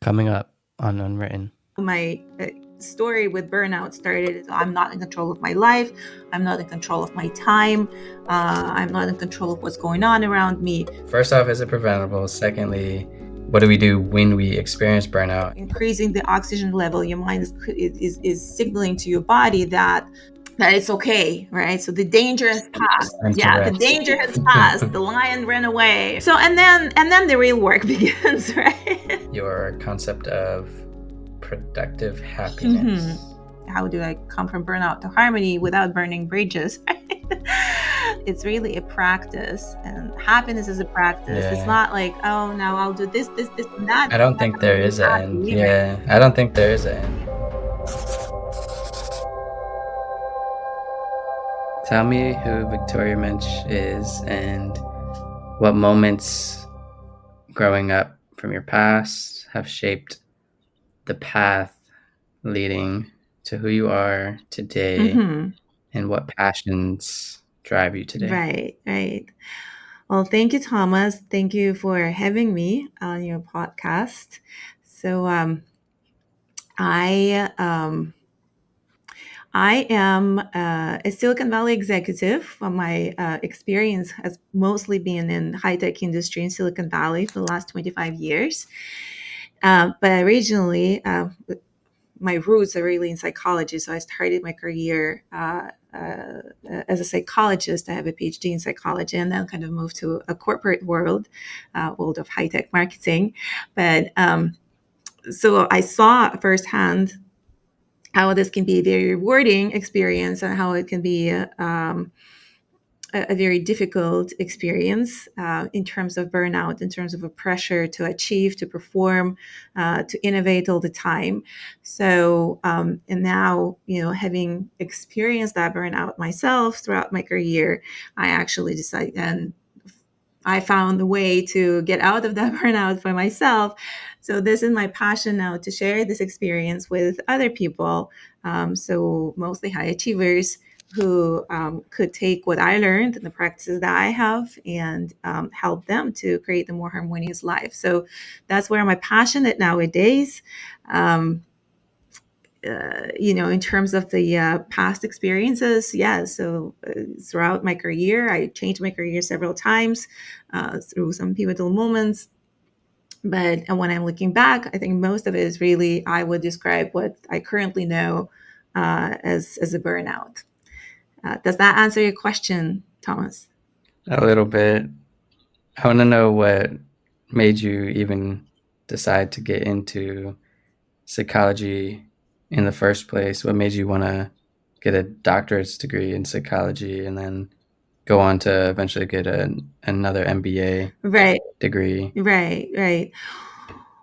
coming up on Unwritten. My story with burnout started. I'm not in control of my life. I'm not in control of my time. I'm not in control of what's going on around me. First off, is it preventable? Secondly, what do we do when we experience burnout? Increasing the oxygen level, your mind is signaling to your body that it's okay, right? So the danger has passed. Yeah, the danger has passed. The lion ran away. So and then the real work begins, right? Your concept of productive happiness. How do I come from burnout to harmony without burning bridges? It's really a practice, and happiness is a practice. It's not like, oh, now I'll do this, and that. I don't think there is an end. Yeah, I don't think there is an end. Tell me who Victoria Mensch is and what moments growing up from your past have shaped the path leading to who you are today, and what passions drive you today. Right. Well, thank you, Thomas. Thank you for having me on your podcast. So, I am a Silicon Valley executive. My experience has mostly been in high-tech industry in Silicon Valley for the last 25 years. But originally, my roots are really in psychology. So I started my career as a psychologist. I have a Ph.D. in psychology, and then kind of moved to a corporate world of high-tech marketing. But so I saw firsthand how this can be a very rewarding experience and how it can be a very difficult experience in terms of burnout, in terms of a pressure to achieve, to perform, to innovate all the time. So, and now, having experienced that burnout myself throughout my career, I actually decided, and I found the way to get out of that burnout for myself. So this is my passion now, to share this experience with other people. So mostly high achievers who could take what I learned and the practices that I have and help them to create a more harmonious life. So that's where my passion is nowadays. In terms of the past experiences, yeah. So throughout my career, I changed my career several times through some pivotal moments. But when I'm looking back, I think most of it is really, I would describe what I currently know as a burnout. Does that answer your question, Thomas? A little bit. I want to know what made you even decide to get into psychology in the first place. What made you want to get a doctorate's degree in psychology and then go on to eventually get another MBA degree? Right.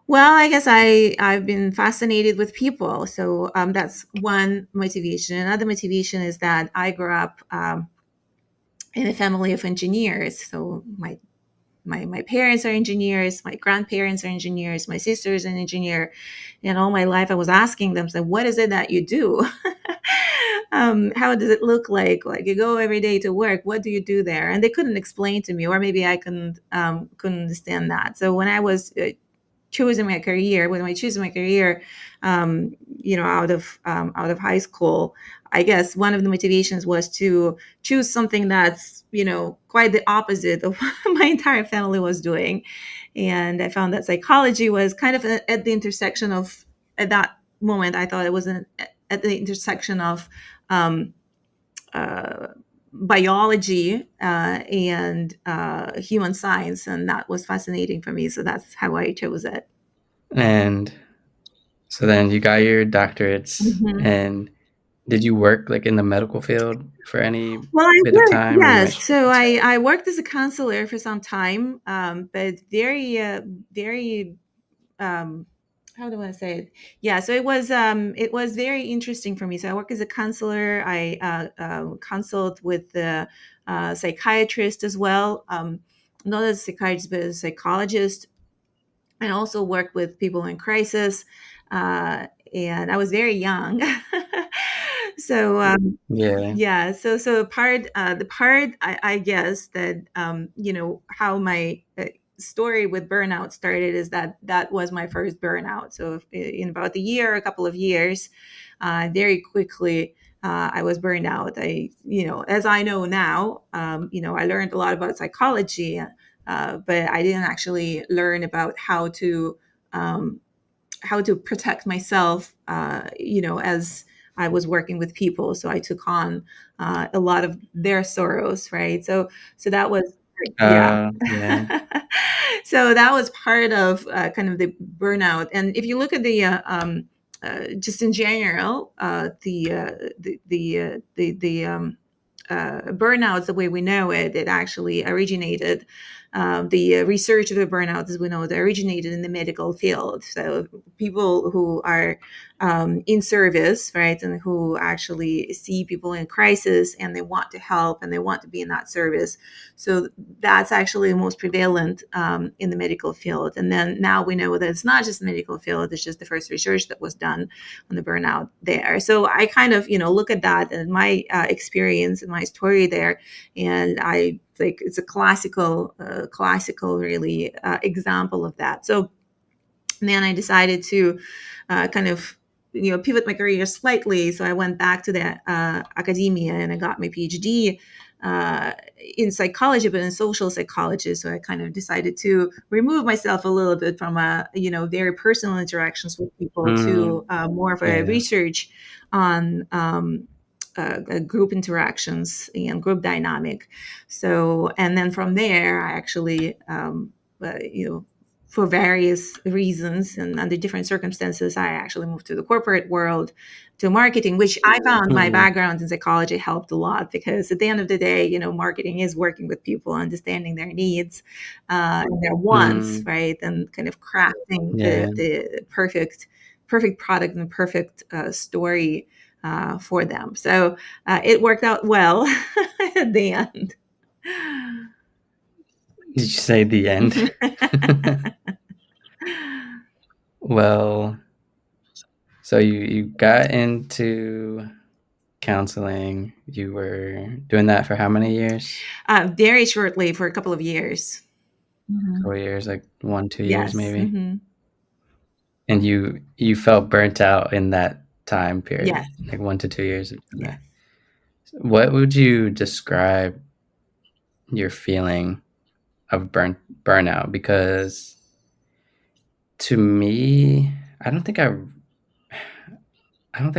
Well, I guess I've been fascinated with people. So that's one motivation. Another motivation is that I grew up in a family of engineers. So my parents are engineers, my grandparents are engineers, my sister is an engineer. And all my life I was asking them, so what is it that you do? How does it look like? Like, you go every day to work, what do you do there? And they couldn't explain to me, or maybe I couldn't understand that. So when I was choosing my career, out of high school, I guess one of the motivations was to choose something that's, quite the opposite of what my entire family was doing. And I found that psychology was kind of at the intersection of, at that moment, I thought it was at the intersection of uh, biology and human science. And that was fascinating for me. So that's how I chose it. And so then you got your doctorates, and did you work like in the medical field for any bit of time? Yes. So I worked as a counselor for some time, but very, how do I say it? Yeah. So it was very interesting for me. So I work as a counselor. I consult with the psychiatrist as well. Not as a psychiatrist, but as a psychologist, and also work with people in crisis. And I was very young. So yeah. So the part I guess that how my story with burnout started is that that was my first burnout. So in about a year, a couple of years, very quickly, I was burned out. As I know now, I learned a lot about psychology, but I didn't actually learn about um, how to protect myself, as I was working with people. So I took on a lot of their sorrows, right? So that was, yeah. Yeah. So that was part of kind of the burnout. And if you look at just in general, burnouts, the way we know it, it actually originated. The research of the burnout, as we know, it originated in the medical field. So people who are in service, right, and who actually see people in crisis and they want to help and they want to be in that service. So that's actually the most prevalent in the medical field. And then now we know that it's not just the medical field; it's just the first research that was done on the burnout there. So I kind of, look at that and my experience and my story there, and I think it's a classical, really example of that. So then I decided to kind of pivot my career slightly. So I went back to the academia and I got my PhD uh, in psychology, but in social psychology. So I kind of decided to remove myself a little bit from very personal interactions with people Mm, to more of a yeah. research on group interactions and group dynamic. So, and then from there, I actually, for various reasons and under different circumstances, I actually moved to the corporate world, to marketing, which I found my Mm, background in psychology helped a lot, because at the end of the day, marketing is working with people, understanding their needs and their wants, mm, right, and kind of crafting yeah. the perfect product and perfect story for them. So it worked out well at the end. Did you say the end? Well, so you got into counseling. You were doing that for how many years? Very shortly, for a couple of years. Mhm. 4 years, like 1, 2 years Yes. maybe? Hmm. And you felt burnt out in that time period, Yes. like 1 to 2 years of doing Yes. that. What would you describe your feeling of burnout? Because to me, I don't think I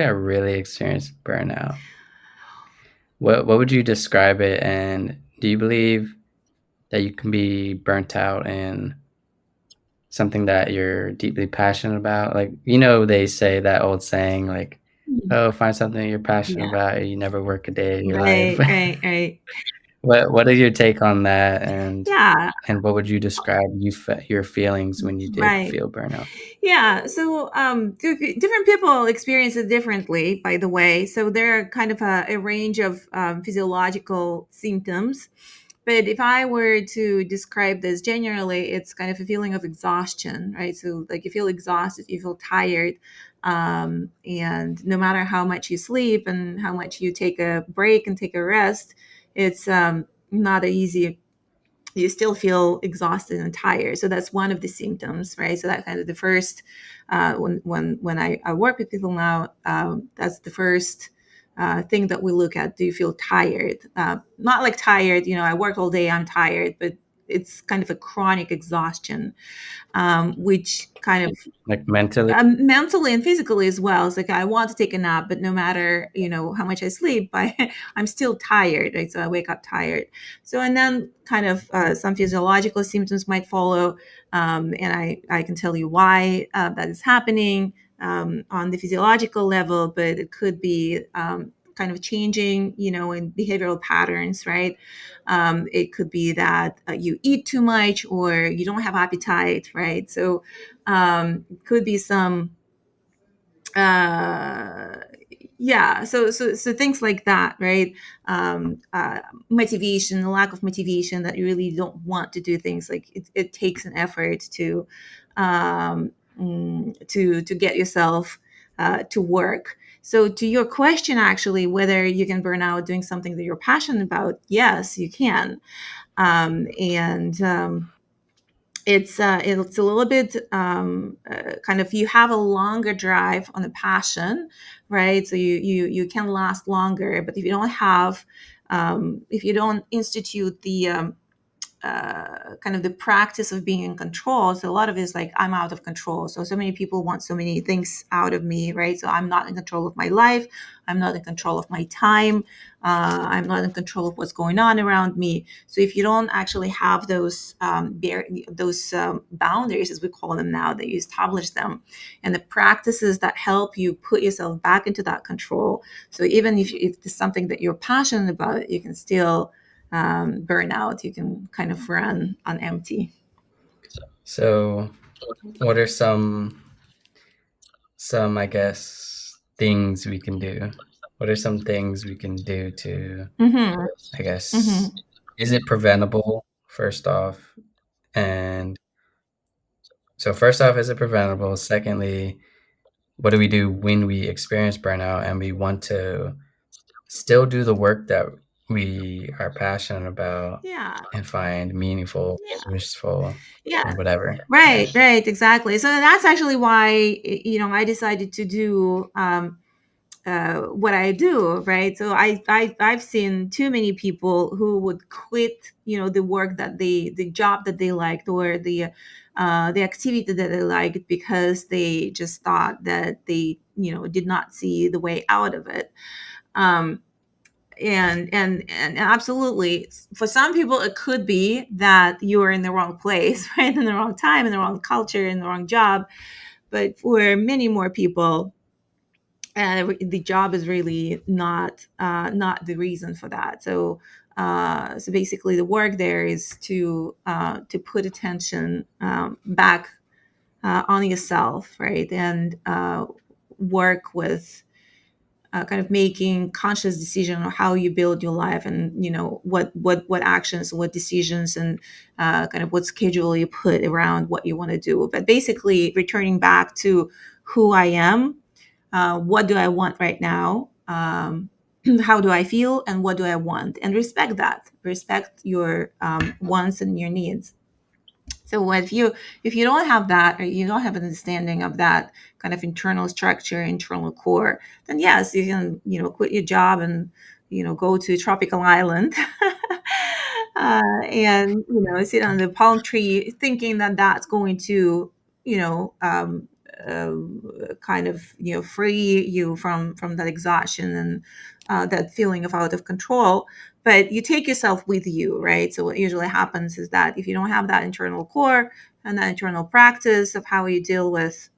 really experienced burnout. What would you describe it, and do you believe that you can be burnt out in something that you're deeply passionate about? Like, they say that old saying, like, Mm. "Oh, find something you're passionate Yeah. about, or you never work a day in your life." Right. Right. Right. What is your take on that, Yeah. and what would you describe your feelings when you did Right. feel burnout? Yeah. So different people experience it differently, by the way. So there are kind of a range of physiological symptoms. But if I were to describe this generally, it's kind of a feeling of exhaustion, right? So, like, you feel exhausted, you feel tired. And no matter how much you sleep and how much you take a break and take a rest, it's not easy, you still feel exhausted and tired. So that's one of the symptoms, right? So that kind of the first, when I work with people now, that's the first thing that we look at. Do you feel tired? Not like tired, I worked all day, I'm tired, but it's kind of a chronic exhaustion, which kind of Like, mentally? mentally and physically as well. It's like I want to take a nap, but no matter how much I sleep, I'm still tired. Right, so I wake up tired. So, and then kind of some physiological symptoms might follow, and I can tell you why that is happening on the physiological level, but it could be kind of changing, in behavioral patterns, right? It could be that you eat too much or you don't have appetite, right? So could be some uh yeah, so things like that, right? Motivation, the lack of motivation, that you really don't want to do things, like it takes an effort to to get yourself to work. So to your question, actually, whether you can burn out doing something that you're passionate about, yes, you can. And it's a little bit kind of, you have a longer drive on the passion, right? So you can last longer, but if you don't have if you don't institute the kind of the practice of being in control. So a lot of it is like, I'm out of control. So many people want so many things out of me, right? So I'm not in control of my life. I'm not in control of my time. I'm not in control of what's going on around me. So if you don't actually have those boundaries, as we call them now, that you establish them, and the practices that help you put yourself back into that control. So even if it's something that you're passionate about, you can still burn out. You can kind of run on empty. So, what are some I guess things we can do? What are some things we can do to, Mm-hmm. I guess, Mm-hmm. is it preventable first off? And so first off, is it preventable? Secondly, what do we do when we experience burnout and we want to still do the work that we are passionate about Yeah. and find meaningful, Yeah. useful, Yeah. and whatever? Yeah. Right. Right. Exactly. So that's actually why I decided to do what I do, right? So I've seen too many people who would quit, the work the job that they liked, or the activity that they liked, because they just thought that they, did not see the way out of it. Um, and absolutely, for some people it could be that you are in the wrong place, right, in the wrong time, in the wrong culture, in the wrong job. But for many more people, the job is really not the reason for that. So basically, the work there is to put attention back on yourself, right, and work with kind of making conscious decision on how you build your life, and what actions, what decisions, and kind of what schedule you put around what you want to do. But basically, returning back to who I am, what do I want right now, how do I feel, and what do I want, and respect your wants and your needs. So if you don't have that, or you don't have an understanding of that kind of internal structure, internal core, then yes, you can quit your job and go to a tropical island, and sit on the palm tree, thinking that that's going to you know um, uh, kind of free you from that exhaustion and that feeling of out of control. But you take yourself with you, right? So what usually happens is that if you don't have that internal core and that internal practice of how you deal with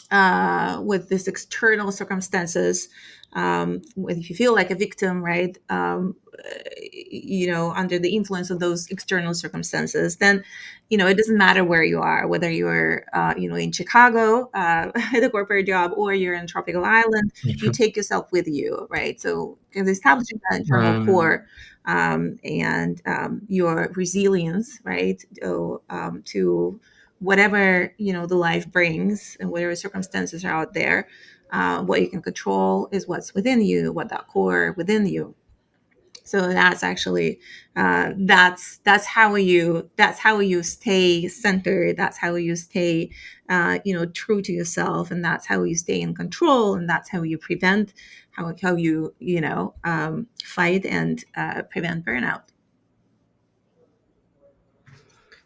these external circumstances, if you feel like a victim, right, under the influence of those external circumstances, then it doesn't matter where you are, whether you're in Chicago at a corporate job, or you're in a tropical island. You take yourself with you, right? So kind of establishing that internal Um, core, and your resilience, right, to whatever the life brings, and whatever circumstances are out there. What you can control is what's within you, what that core within you. So that's actually that's how you stay centered. That's how you stay true to yourself, and that's how you stay in control, and that's how you prevent, how you fight and prevent burnout.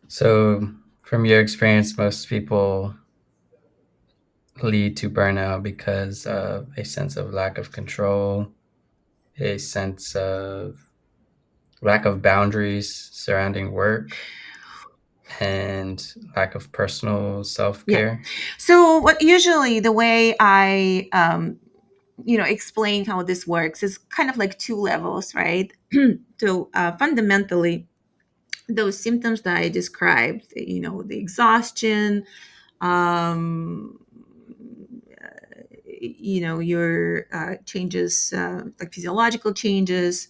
so, from your experience, most people lead to burnout because of a sense of lack of control, a sense of lack of boundaries surrounding work, and lack of personal self Yeah. care. So what usually the way I explain how this works is kind of like two levels, right? So fundamentally, those symptoms that I described, the exhaustion, um, your changes, like physiological changes.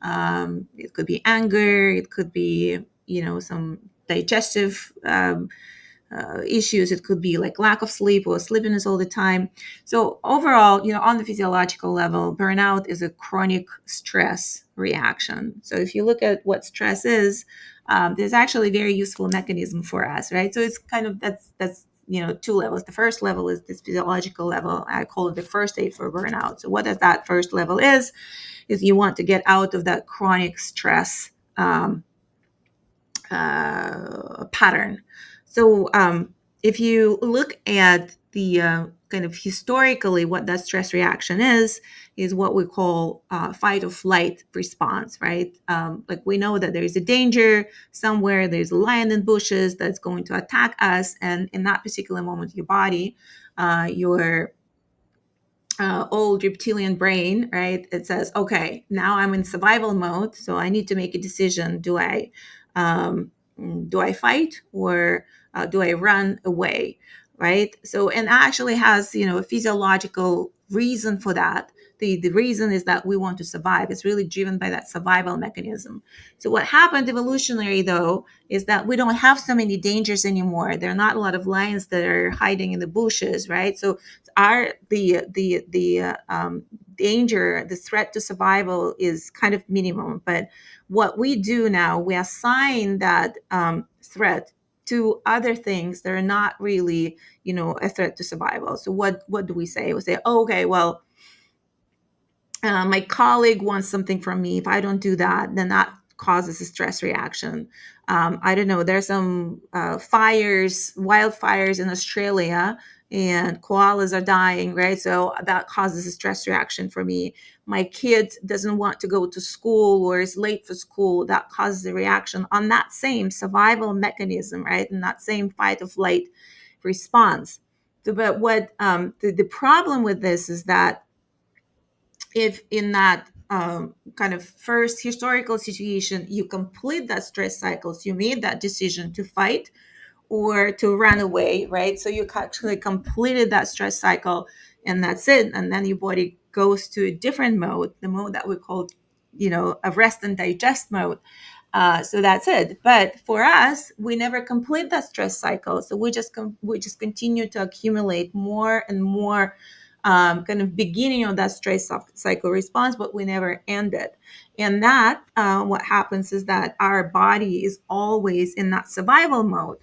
It could be anger. It could be some digestive issues. It could be like lack of sleep or sleepiness all the time. So overall, on the physiological level, burnout is a chronic stress reaction. So if you look at what stress is, there's actually a very useful mechanism for us, right? So it's kind of that's two levels. The first level is this physiological level. I call it the first aid for burnout. So what does that first level is you want to get out of that chronic stress pattern. So if you look at the kind of historically what that stress reaction is what we call fight or flight response, right? Like we know that there is a danger somewhere, there's a lion in bushes that's going to attack us, and in that particular moment, your body, your old reptilian brain, right? It says, okay, now I'm in survival mode, so I need to make a decision. Um, do I fight or do I run away, right? So, and that actually has, a physiological reason for that. The reason is that we want to survive. It's really driven by that survival mechanism. So what happened evolutionary though is that we don't have so many dangers anymore. There are not a lot of lions that are hiding in the bushes, right? So our the danger, the threat to survival is kind of minimum. But what we do now, we assign that threat to other things that are not really, a threat to survival. So what do we say? We say, oh, okay, well, my colleague wants something from me. If I don't do that, then that causes a stress reaction. I don't know. There's some wildfires in Australia, and koalas are dying, right? So that causes a stress reaction for me. My kid doesn't want to go to school or is late for school. That causes a reaction on that same survival mechanism, right? And that same fight or flight response. So, but what the problem with this is that if in that kind of first historical situation you complete that stress cycle, so you made that decision to fight or to run away, right? So you actually completed that stress cycle, and that's it. And then your body goes to a different mode, the mode that we call, a rest and digest mode. So that's it. But for us, we never complete that stress cycle. So we just continue to accumulate more and more kind of beginning of that stress cycle response, but we never end it. And that what happens is that our body is always in that survival mode.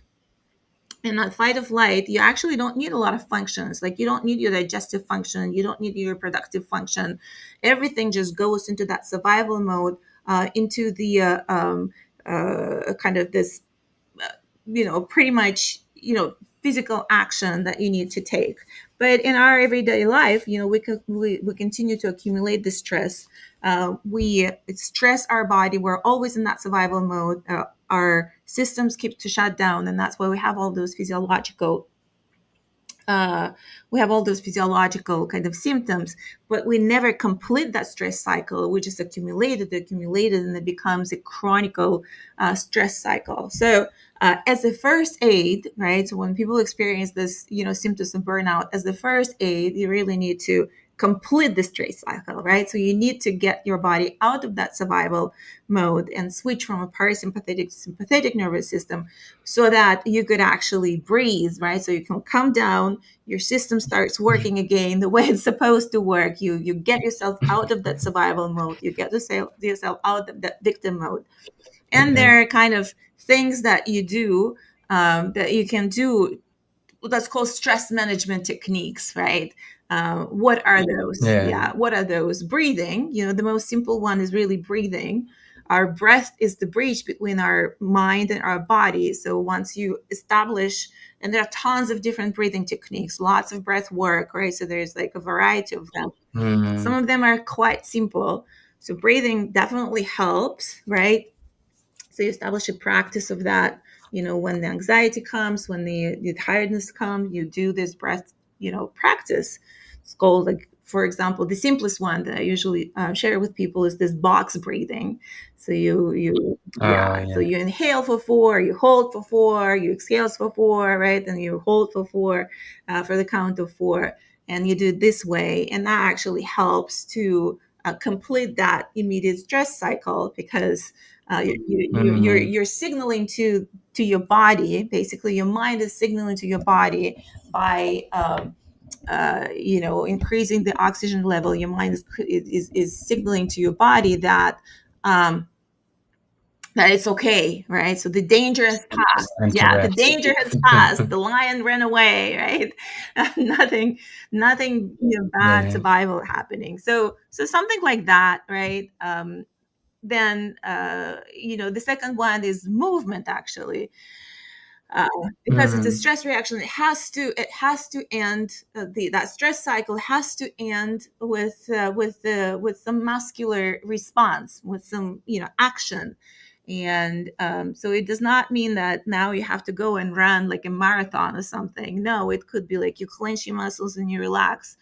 In that fight or flight, you actually don't need a lot of functions. Like you don't need your digestive function, you don't need your reproductive function. Everything just goes into that survival mode, into the kind of this pretty much, physical action that you need to take. But in our everyday life, we continue to accumulate this stress. We stress our body. We're always in that survival mode. Our systems keep to shut down, and that's why uh, we have all those physiological kind of symptoms, but we never complete that stress cycle. We just accumulated, and it becomes a chronic stress cycle. So, as a first aid, right? So when people experience this, symptoms of burnout, as the first aid, you really need to complete the stress cycle, right? So you need to get your body out of that survival mode and switch from a parasympathetic to sympathetic nervous system so that you could actually breathe, right? So you can come down, your system starts working again the way it's supposed to work. You get yourself out of that survival mode, you get yourself out of that victim mode. And Okay. there are kind of things that you do, that you can do, that's called stress management techniques, right? What are those? Yeah. Yeah, what are those? Breathing. The most simple one is really breathing. Our breath is the bridge between our mind and our body. So once you establish, and there are tons of different breathing techniques, lots of breath work, right? So there's like a variety of them. Some Mm, of them are quite simple. So breathing definitely helps, right? So you establish a practice of that. When the anxiety comes, when the tiredness comes, you do this breath, practice. It's called, like, for example, the simplest one that I usually share with people is this box breathing. So oh, so yeah. you inhale for 4, you hold for 4, you exhale for 4, right? And you hold for 4, for the count of 4, and you do it this way, and that actually helps to complete that immediate stress cycle, because Mm, you're signaling to your body. Basically, your mind is signaling to your body by increasing the oxygen level. Your mind is signaling to your body um, that it's okay, right? So the danger has it's passed. time to Yeah, the rest. danger has passed. The lion ran away, right? Nothing bad Yeah. survival happening. So something like that, right? Then the second one is movement, actually, uh, because it's a Mm, stress reaction. It has to end. That stress cycle has to end with some muscular response, with some action. And so it does not mean that now you have to go and run like a marathon or something. No, it could be like you clench your muscles and you relax,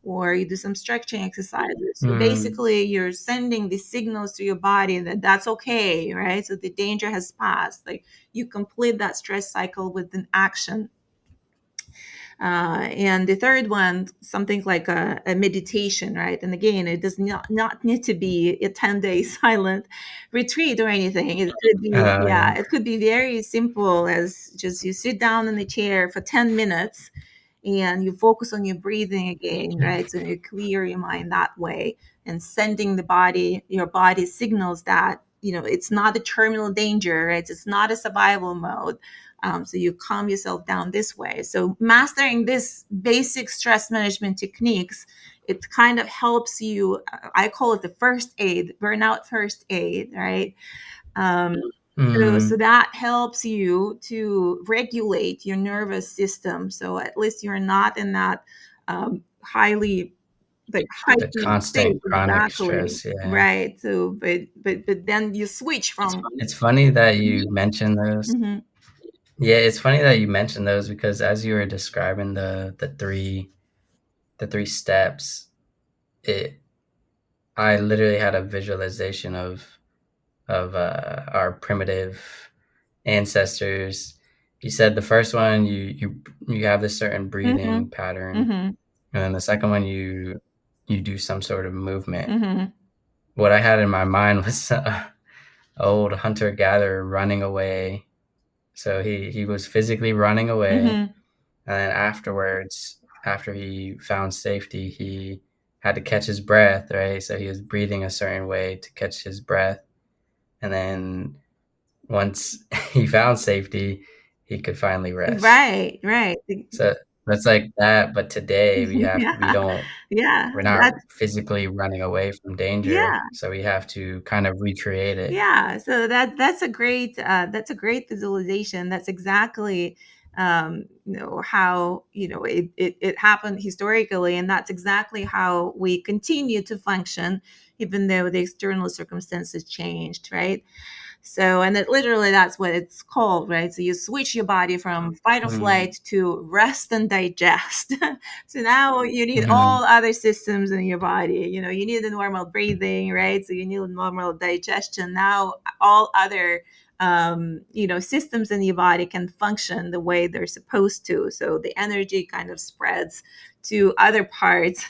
or you do some stretching exercises. So mm, basically, you're sending the signals to your body that that's okay, right? So the danger has passed. Like, you complete that stress cycle with an action. And the third one, something like a meditation, right? And again, it does not need to be a 10-day silent retreat or anything. It could be, yeah. yeah, it could be very simple, as just you sit down in the chair for 10 minutes and you focus on your breathing again, right? So you clear your mind that way, and sending your body signals that it's not a terminal danger, right? It's not a survival mode. So you calm yourself down this way. So mastering this basic stress management techniques, it kind of helps you. I call it the first aid, burnout first aid, right? Um, so Mm, that helps you to regulate your nervous system. So at least you're not in that highly like the heightened state. constant chronic Exactly. stress, yeah. Right. So, but then you switch from. It's funny that you mentioned those. Mhm, Yeah, it's funny that you mentioned those because as you were describing the three steps, it I literally had a visualization of our primitive ancestors. You said the first one you have this certain breathing mhm, pattern, mhm, and then the second one you do some sort of movement. mhm, What I had in my mind was old hunter gatherer running away. So he was physically running away, mhm. and then afterwards, after he found safety, he had to catch his breath, right? So he was breathing a certain way to catch his breath, and then once he found safety, he could finally rest. Right, right. So that's like that, but today we Yeah, don't yeah. we're not That's physically running away from danger, yeah. so we have to kind of recreate it. Yeah, so that's a great visualization. That's exactly how it happened historically, and that's exactly how we continue to function, even though the external circumstances changed, right? So, and it literally, that's what it's called, right? So you switch your body from fight or Mm, flight to rest and digest. So now you need mhm, all other systems in your body. You need the normal breathing, right? So you need normal digestion. Now all other systems in your body can function the way they're supposed to. So the energy kind of spreads to other parts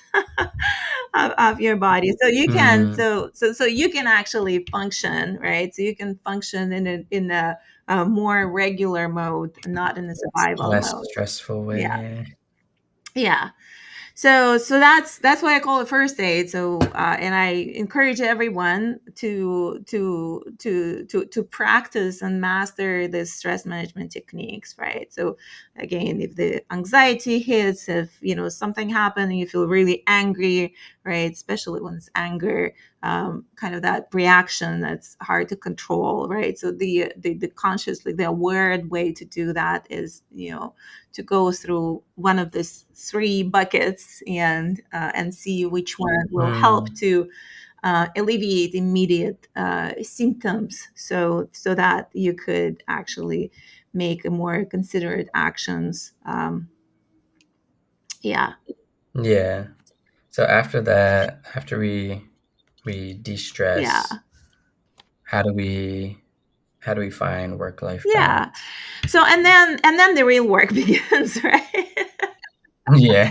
of your body, so you can mm, so you can actually function, right? So you can function in a more regular mode, not in a survival less mode. stressful way, Yeah, yeah. yeah. So that's why I call it first aid. So and I encourage everyone to practice and master the stress management techniques, right? So again, if the anxiety hits, if something happened and you feel really angry, right? Especially when it's anger, kind of that reaction that's hard to control, right? So the consciously, the aware way to do that is to go through one of these three buckets, and see which one will help Mm, to alleviate immediate symptoms, so that you could actually make a more considerate actions. Yeah, yeah. So after that, after we yeah, de-stress, how do we how do we find work-life yeah. balance? So and then the real work begins, right? Yeah.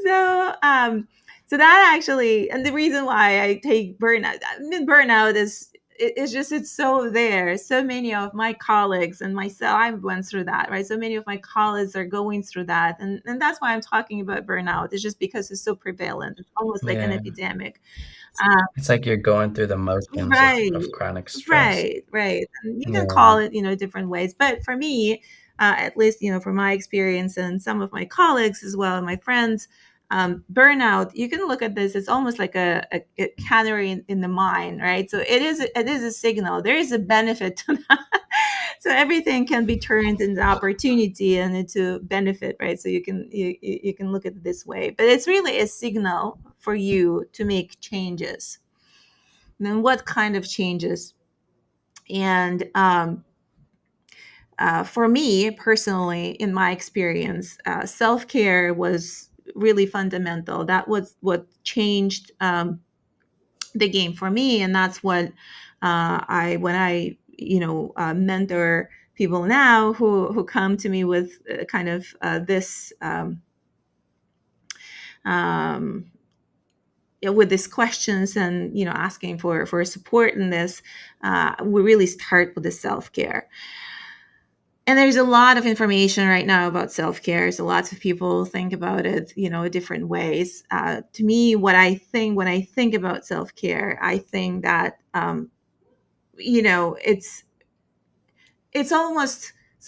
so um so that actually, and the reason why I take burnout, I mean, burnout is it's so there. So many of my colleagues and myself, I went through that, right? So many of my colleagues are going through that, and that's why I'm talking about burnout. It's just because it's so prevalent. It's almost like an Yeah. epidemic. It's like you're going through the motions of Right, chronic stress. right. And you can Yeah. call it, different ways. But for me, at least, from my experience and some of my colleagues as well, and my friends, burnout, you can look at this, it's almost like a canary in the mine, right? So it is a signal. There is a benefit to that. So everything can be turned into opportunity and into benefit, right? So you can look at it this way. But it's really a signal for you to make changes. Then what kind of changes? And for me personally, in my experience, self care was really fundamental. That was what changed the game for me, and that's what when I mentor people now who come to me with kind of this. Um, with these questions and asking for support in this, we really start with the self-care. And there's a lot of information right now about self-care, so lots of people think about it different ways. To me, what I think when I think about self-care, I think that it's it's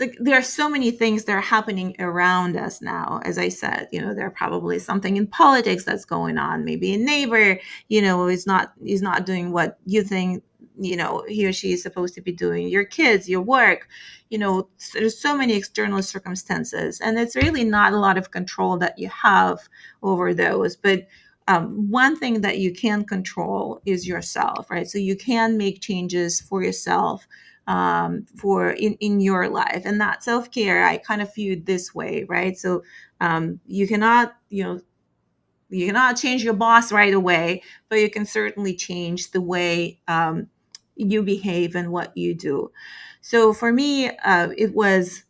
like there are so many things that are happening around us now. As I said, there are probably something in politics that's going on. Maybe a neighbor, is not doing what you think he or she is supposed to be doing. Your kids, your work, there's so many external circumstances, and it's really not a lot of control that you have over those. But one thing that you can control is yourself, right? So you can make changes for yourself, for in your life. And that self-care, I kind of view it this way, right? So you cannot change your boss right away, but you can certainly change the way you behave and what you do. So for me, it was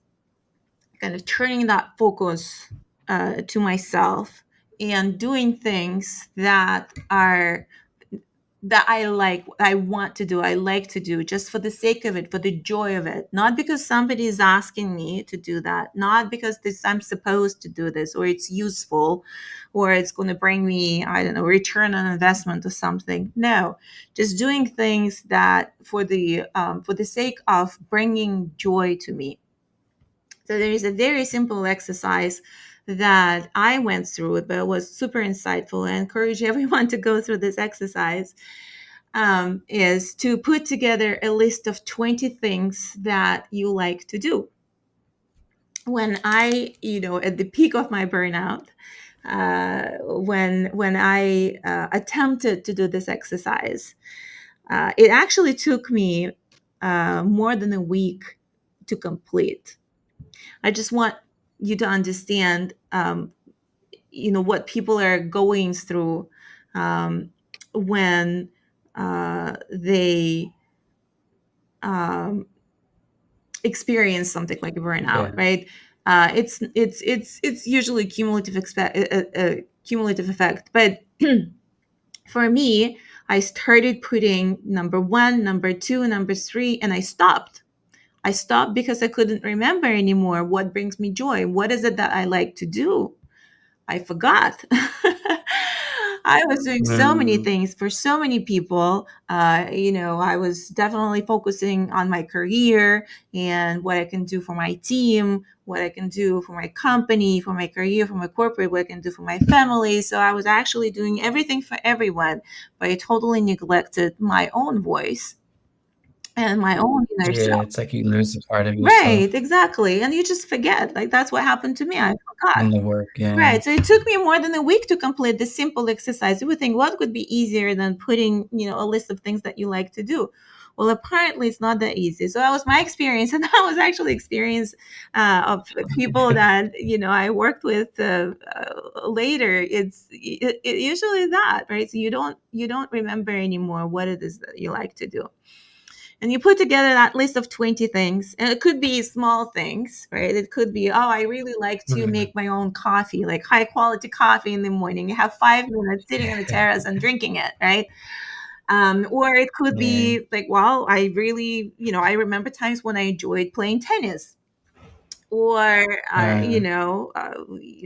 kind of turning that focus to myself and doing things that I like, I want to do, I like to do just for the sake of it, for the joy of it. Not because somebody is asking me to do that, not because I'm supposed to do this or it's useful or it's going to bring me, I don't know, return on investment or something. No, just doing things that for the sake of bringing joy to me. So there is a very simple exercise that I went through, but it was super insightful. I encourage everyone to go through this exercise, is to put together a list of 20 things that you like to do. When I, at the peak of my burnout, when I attempted to do this exercise, it actually took me more than a week to complete. I just want you to understand, what people are going through when they um, experience something like a burnout, Yeah. right? It's usually cumulative effect, but for me, I started putting number one, number two, number three, and I stopped. I stopped because I couldn't remember anymore what brings me joy. What is it that I like to do? I forgot. I was doing so many Mm, things for so many people. I was definitely focusing on my career and what I can do for my team, what I can do for my company, for my career, for my corporate, what I can do for my family. So I was actually doing everything for everyone, but I totally neglected my own voice and my own inner yeah, self. it's like you lose a part of Right, yourself exactly. And you just forget. Like that's what happened to me. I forgot. in the work, yeah. Right. So it took me more than a week to complete this simple exercise. You would think, what could be easier than putting, a list of things that you like to do? Well, apparently it's not that easy. So that was my experience, and that was actually experience of people that I worked with later. It usually that, right? So you don't remember anymore what it is that you like to do, and you put together that list of 20 things, and it could be small things, right? It could be, oh, I really like to Mhm. make my own coffee, like high quality coffee in the morning. You have 5 minutes sitting on the terrace and drinking it, right? Or it could Yeah. be like, well, I really, I remember times when I enjoyed playing tennis, or Uh,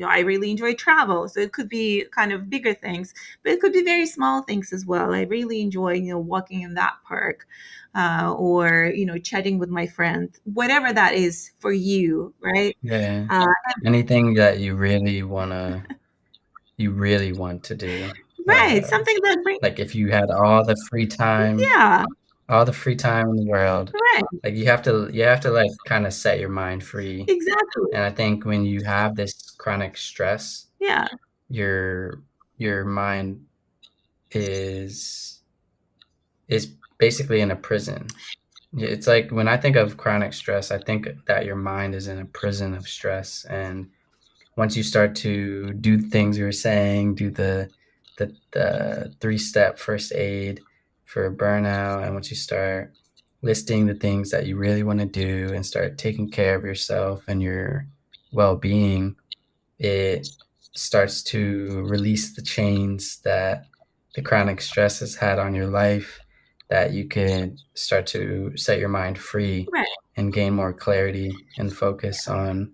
I really enjoy travel. So it could be kind of bigger things, but it could be very small things as well. I really enjoy walking in that park, or chatting with my friend, whatever that is for you, right? yeah. uh, Anything that you really want to do. right, something that bring Like if you had yeah, all the free time in the world, right, like you have to like kind of set your mind free. exactly, And I think when you have this chronic stress, yeah, your your mind is is basically in a prison. Yeah, it's like when I think of chronic stress, I think that your mind is in a prison of stress. And once you start to do the things you were saying, do the three-step first aid for burnout, and once you start listing the things that you really want to do and start taking care of yourself and your well-being, it starts to release the chains that the chronic stress has had on your life, that you can start to set your mind free right. and gain more clarity and focus on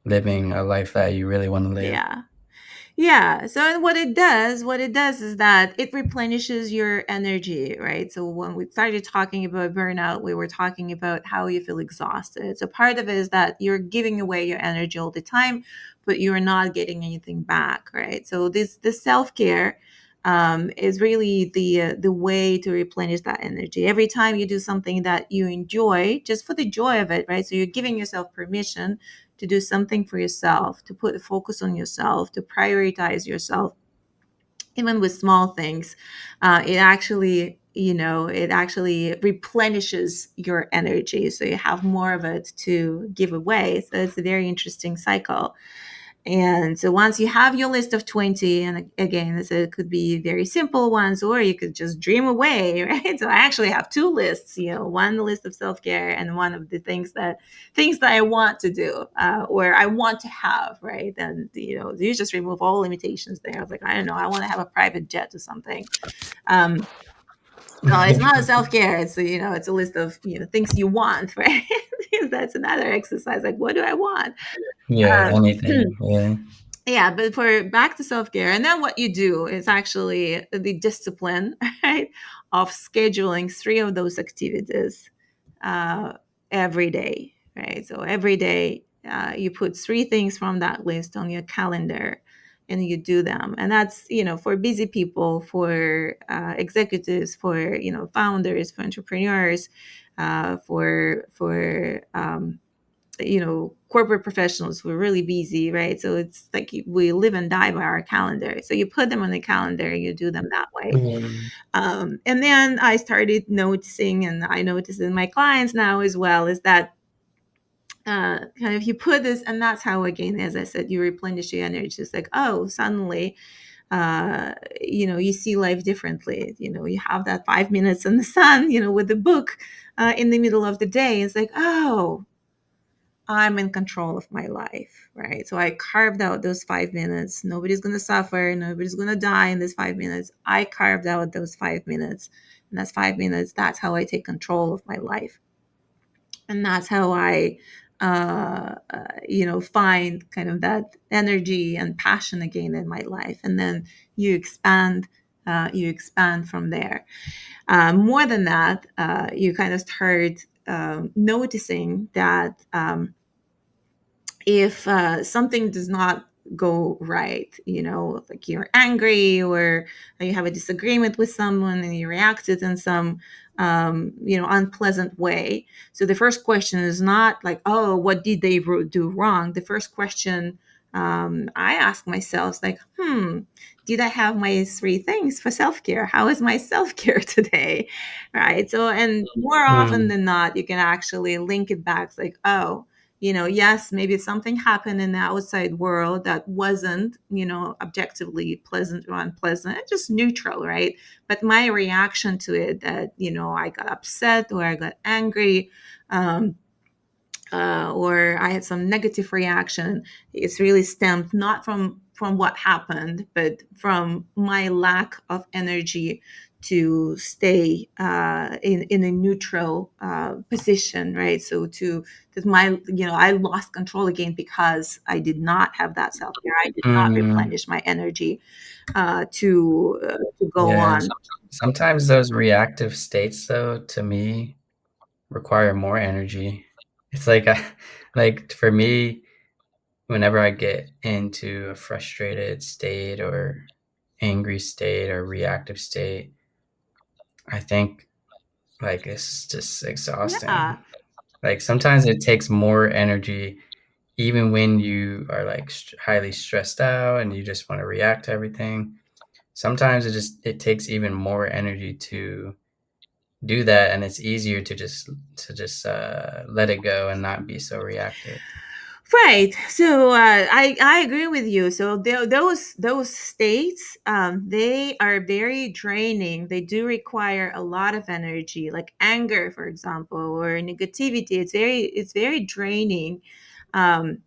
living a life that you really want to live. Yeah. Yeah. So what it does is that it replenishes your energy, right? So when we started talking about burnout, we were talking about how you feel exhausted. So part of it is that you're giving away your energy all the time, but you're not getting anything back, right? So this self care is really the way to replenish that energy. Every time you do something that you enjoy, just for the joy of it, right? So you're giving yourself permission to do something for yourself, to put a focus on yourself, to prioritize yourself, even with small things. It actually replenishes your energy. So you have more of it to give away. So it's a very interesting cycle. And so once you have your list of 20, and again, so it could be very simple ones, or you could just dream away, right? So I actually have two lists, one list of self-care and one of the things that I want to do, or I want to have, right? And, you just remove all limitations there. I was like, I don't know, I want to have a private jet or something. Um, so it's not a self-care. It's a list of, things you want, right? Because that's another exercise. Like, what do I want? Yeah, Um, anything. Yeah. yeah, but for back to self-care, and then what you do is actually the discipline, right, of scheduling three of those activities uh, every day, right? So every day, you put three things from that list on your calendar, and you do them. And that's, for busy people, for executives, for founders, for entrepreneurs, for corporate professionals who are really busy, right? So it's like we live and die by our calendar. So you put them on the calendar, you do them that way. Mm. And then I started noticing, and I notice in my clients now as well, is that kind of you put this, and that's how, again, as I said, you replenish your energy. It's like, oh, suddenly, you see life differently. You have that 5 minutes in the sun, with the book in the middle of the day. It's like, oh, I'm in control of my life, right? So I carved out those 5 minutes. Nobody's going to suffer. Nobody's going to die in this 5 minutes. I carved out those 5 minutes. And that's 5 minutes. That's how I take control of my life. And that's how I, find kind of that energy and passion again in my life. And then you expand. You expand from there. More than that, you kind of start noticing that if something does not go right, like you're angry, or you have a disagreement with someone and you reacted in some unpleasant way. So the first question is not like, oh, what did they do wrong? The first question I ask myself is like, did I have my three things for self-care? How is my self-care today? Right. So, and more often Mm. than not, you can actually link it back. It's like, oh, yes, maybe something happened in the outside world that wasn't, objectively pleasant or unpleasant, just neutral, right? But my reaction to it, that, I got upset or I got angry, or I had some negative reaction, it's really stemmed not from from what happened, but from my lack of energy to stay in a neutral position, right? So to that my I lost control again because I did not have that self care. I did not Mm, replenish my energy to go yeah. on. Sometimes those reactive states, though, to me, require more energy. It's like, like for me, whenever I get into a frustrated state or angry state or reactive state, I think like it's just Yeah. exhausting. Like sometimes it takes more energy, even when you are like highly stressed out and you just want to react to everything. Sometimes it takes even more energy to do that, and it's easier to just let it go and not be so reactive. Right. So I agree with you. So those states, they are very draining. They do require a lot of energy, like anger, for example, or negativity. It's very draining. Um,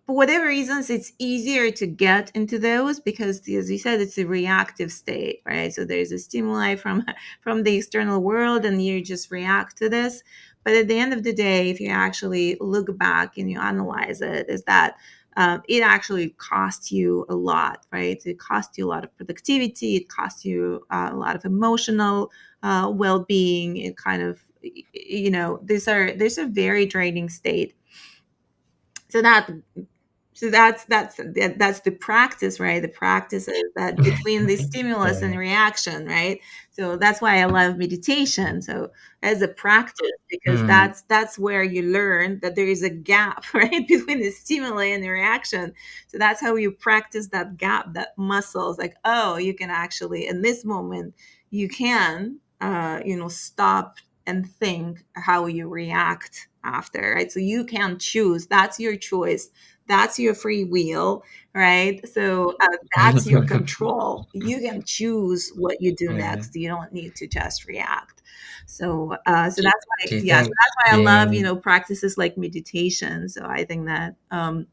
for whatever reasons, it's easier to get into those because, as you said, it's a reactive state, right? So there's a stimuli from from the external world, and you just react to this. But at the end of the day, if you actually look back and you analyze it, is that it actually costs you a lot, right? It costs you a lot of productivity. It costs you a lot of emotional well-being. It kind of, these are very draining state. So that's the practice, right? The practice is that between the stimulus and Yeah. reaction, right? So that's why I love meditation. So as a practice, because Mm. that's where you learn that there is a gap, right, between the stimuli and the reaction. So that's how you practice that gap, that muscles. Like, oh, you can actually in this moment you can stop and think how you react after, right? So you can choose. That's your choice, that's your free will, right? So that's your control. You can choose what you do Yeah. next. You don't need to just react. So Do, that's why, do you yeah, so think that's why I love being practices like meditation. So I think that and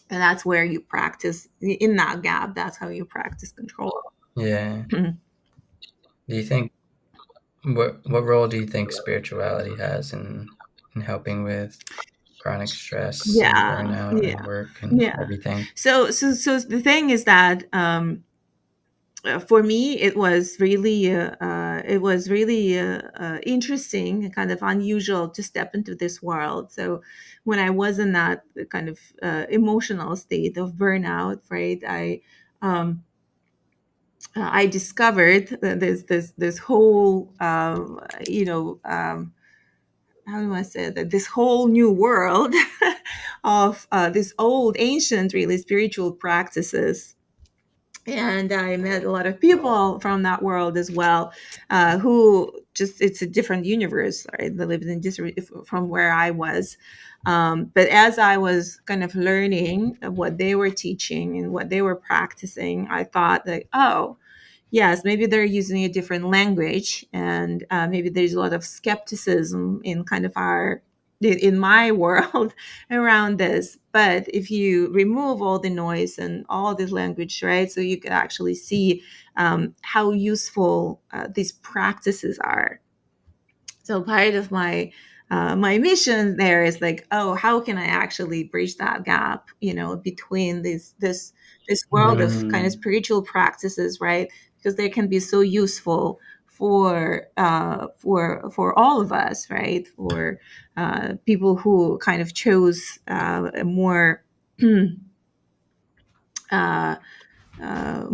that's where you practice in that gap. That's how you practice control. yeah, do you think what role do you think spirituality has in helping with chronic stress and Yeah, burnout yeah, and work and yeah. everything? So the thing is that for me it was really interesting and kind of unusual to step into this world. So when I was in that kind of emotional state of burnout, right, I discovered that this whole how do I say that, this whole new world of this old ancient really spiritual practices. And I met a lot of people from that world as well, who just, it's a different universe, right? They lived in different from where I was. But as I was kind of learning what they were teaching and what they were practicing, I thought that, oh, yes, maybe they're using a different language, and maybe there's a lot of skepticism in kind of our in my world around this. But if you remove all the noise and all this language, right, so you could actually see how useful these practices are. So part of my mission there is like, oh, how can I actually bridge that gap, between this world of kind of Mm, spiritual practices, right? Because they can be so useful for all of us, right? For people who kind of chose a more uh, uh,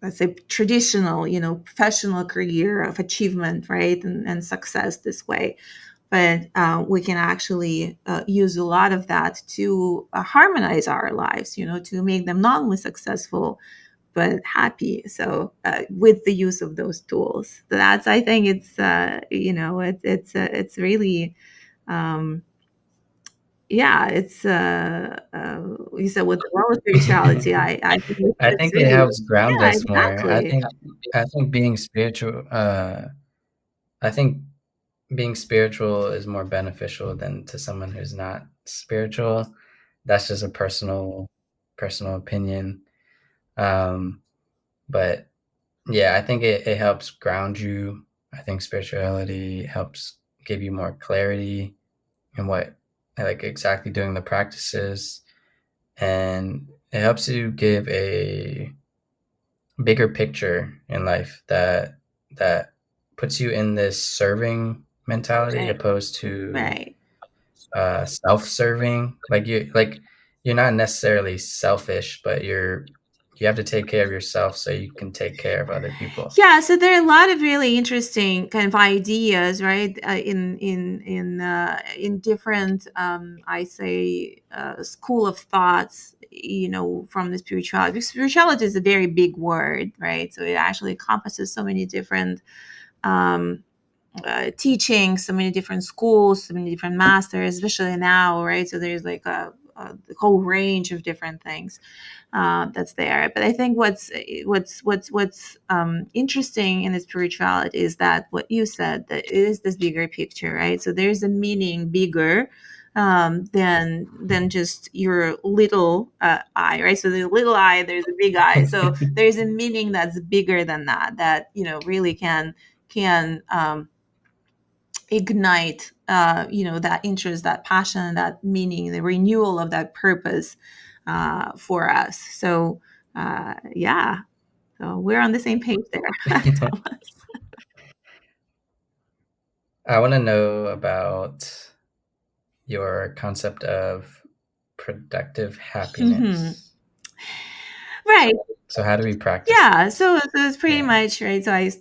let's say traditional, professional career of achievement, right, and success this way. But we can actually use a lot of that to harmonize our lives, to make them not only successful but happy. So with the use of those tools, that's, I think it's it's really um, yeah, it's you said with the role of spirituality, mm. I think I it's think it really, helps ground yeah, us more. exactly. I think being spiritual. I think being spiritual is more beneficial than to someone who's not spiritual. That's just a personal opinion. Um, but yeah, I think it helps ground you. I think spirituality helps give you more clarity in what, like, exactly doing the practices, and it helps you give a bigger picture in life that puts you in this serving mentality Right. opposed to Right. self-serving. You're not necessarily selfish, but you have to take care of yourself so you can take care of other people. Yeah, so there are a lot of really interesting kind of ideas, right? In different, I say, school of thoughts. From the spirituality. Because spirituality is a very big word, right? So it actually encompasses so many different um, teachings, so many different schools, so many different masters, especially now, right? So there's like a whole range of different things that's there. But I think what's interesting in the spirituality is that what you said, that it is this bigger picture, right? So there's a meaning bigger than just your little eye, right? So the little eye, there's a big eye. So there's a meaning that's bigger than that. That really can ignite that interest, that passion, that meaning, the renewal of that purpose for us. So yeah, so we're on the same page there. Thomas. I want to know about your concept of productive Hmm. happiness. Right. So how do we practice Yeah, that? so it's pretty Yeah. much right. So I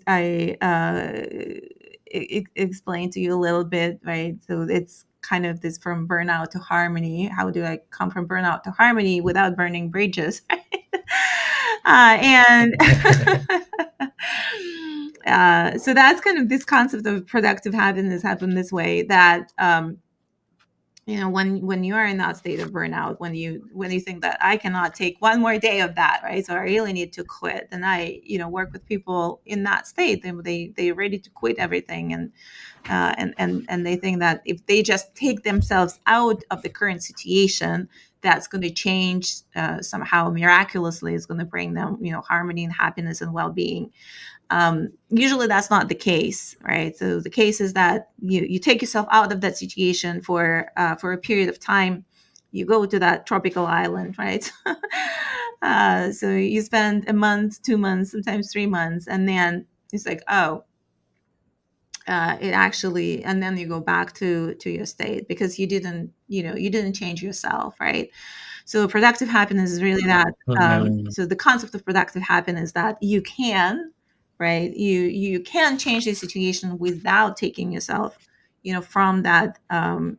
explained to you a little bit, right? So it's kind of this from burnout to harmony. How do I come from burnout to harmony without burning bridges? And so that's kind of this concept of productive happiness happened this way that when you are in that state of burnout, when you think that I cannot take one more day of that, right? So I really need to quit. And I work with people in that state. They're ready to quit everything, and they think that if they just take themselves out of the current situation, that's going to change somehow miraculously. It's going to bring them harmony and happiness and well-being. Usually that's not the case, right? So the case is that you take yourself out of that situation for a period of time. You go to that tropical island, right? So you spend a month, 2 months, sometimes 3 months, and then it's like, oh, it actually, and then you go back to your state because you didn't change yourself, right? So productive happiness is really that. Mhm. So the concept of productive happiness, that you can, right? You can change the situation without taking yourself, from that, from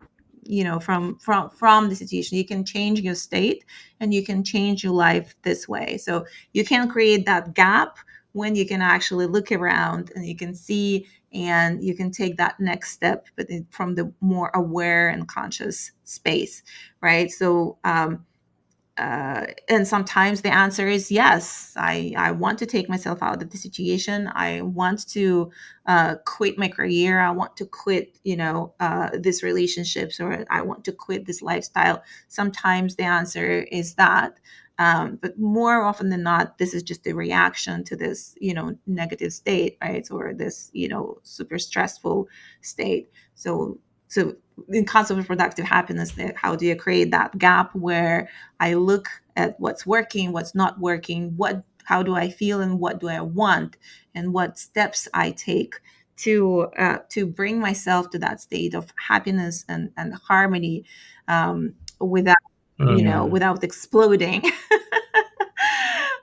the situation. You can change your state, and you can change your life this way. So you can create that gap when you can actually look around and you can see, and you can take that next step, but from the more aware and conscious space, right? So and sometimes the answer is yes. I want to take myself out of the situation. I want to quit my career. I want to quit, this relationships, or I want to quit this lifestyle. Sometimes the answer is that. But more often than not, this is just a reaction to this, negative state, right? Or this, super stressful state. So in concept of productive happiness, how do you create that gap where I look at what's working, what's not working, how do I feel, and what do I want, and what steps I take to bring myself to that state of happiness and harmony, without Mm. without exploding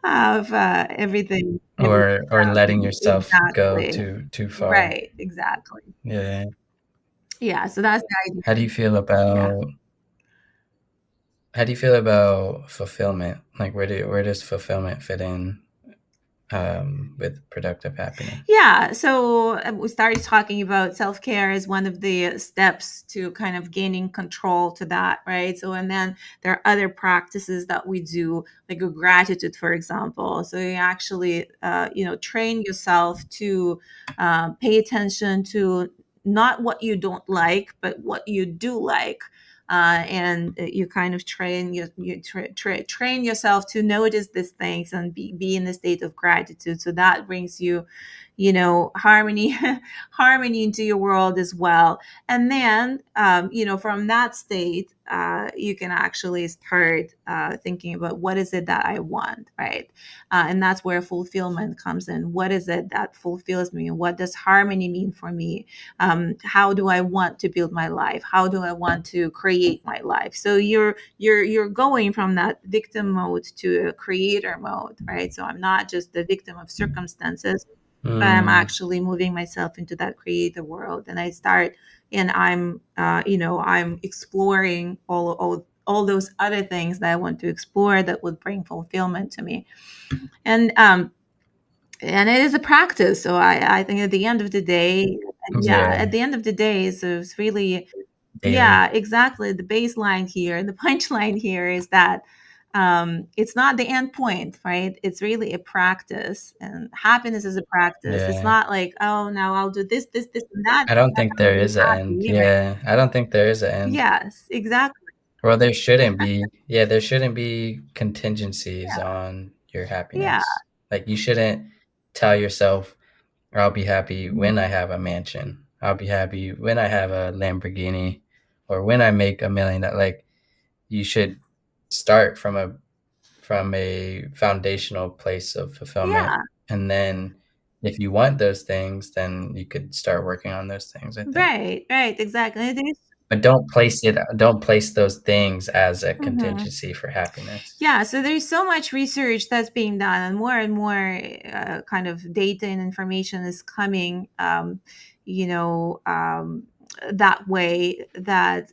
of everything Or letting yourself go exactly. too far. Right, exactly. Yeah. Yeah, so that's the idea. How do you feel Yeah. about how do you feel about fulfillment? Like where does fulfillment fit in with productive happiness? Yeah, so we started talking about self care as one of the steps to kind of gaining control to that, right? So, and then there are other practices that we do, like a gratitude, for example. So, you actually, train yourself to pay attention to not what you don't like, but what you do like. and you kind of train yourself to notice these things and be in a state of gratitude. So that brings you, harmony, harmony into your world as well. And then, from that state, you can actually start thinking about what is it that I want, right? And that's where fulfillment comes in. What is it that fulfills me? What does harmony mean for me? How do I want to build my life? How do I want to create my life? So you're going from that victim mode to a creator mode, right? So I'm not just the victim of circumstances, but I'm Mm, actually moving myself into that creator world. And I start, and I'm exploring all those other things that I want to explore that would bring fulfillment to me. And it is a practice. So I think at the end of the day, yeah, yeah, at the end of the day, so it's really, daily. yeah, exactly. The baseline here, the punchline here is that it's not the end point, right? It's really a practice, and happiness is a practice. It's Yeah. not like, oh, now I'll do this, and that, I don't and think I'll there be is an end. happy, right? Yeah, I don't think there is an end. Yes, exactly. Well, there shouldn't be. Yeah, there shouldn't be contingencies on your Yeah, happiness. Like, you shouldn't tell yourself, I'll be happy yeah, when I have a mansion. I'll be happy when I have a Lamborghini or when I make $1 million. Like, you should start from a foundational place of fulfillment. yeah, And then if you want those things, then you could start working on those things, I think. right, right, exactly. There's, But don't place those things as a mhm. contingency for happiness. Yeah, so there's so much research that's being done, and more kind of data and information is coming, you know, um, that way that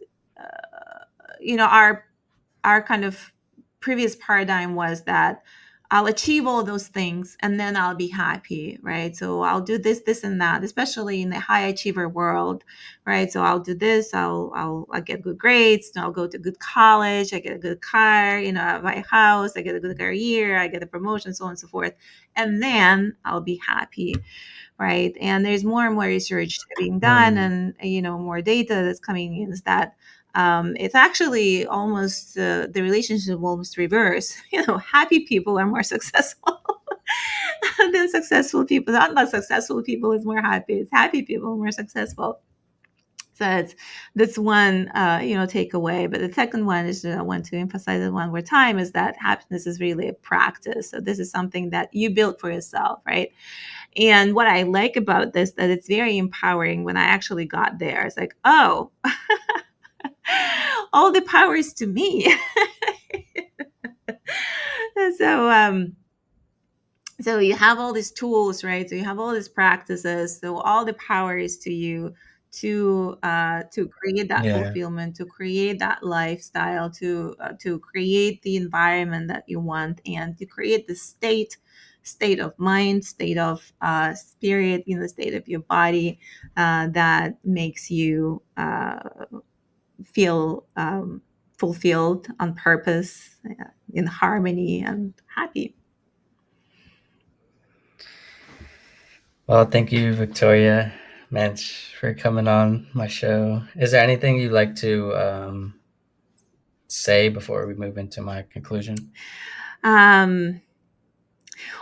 our kind of previous paradigm was that I'll achieve all those things and then I'll be happy, right? So I'll do this, and that, especially in the high achiever world, right? So I'll do this, I'll get good grades, I'll go to good college, I get a good car, I buy a house, I get a good career, I get a promotion, so on and so forth, and then I'll be happy, right? And there's more and more research being done, Mm. and more data that's coming in, is that it's actually almost the relationship almost reverse. Happy people are more successful than successful people. Not successful people is more happy. It's happy people are more successful. So that's one takeaway. But the second one is that I want to emphasize it one more time, is that happiness is really a practice. So this is something that you build for yourself, right? And what I like about this, that it's very empowering. When I actually got there, it's like, oh, all the power is to me. so so you have all these tools, right? So you have all these practices, so all the power is to you, to create that Yeah. fulfillment, to create that lifestyle, to create the environment that you want, and to create the state of mind, state of spirit, state of your body, that makes you feel fulfilled, on purpose, in harmony, and happy. Well, thank you, Victoria Mensch, for coming on my show. Is there anything you'd like to say before we move into my conclusion? um,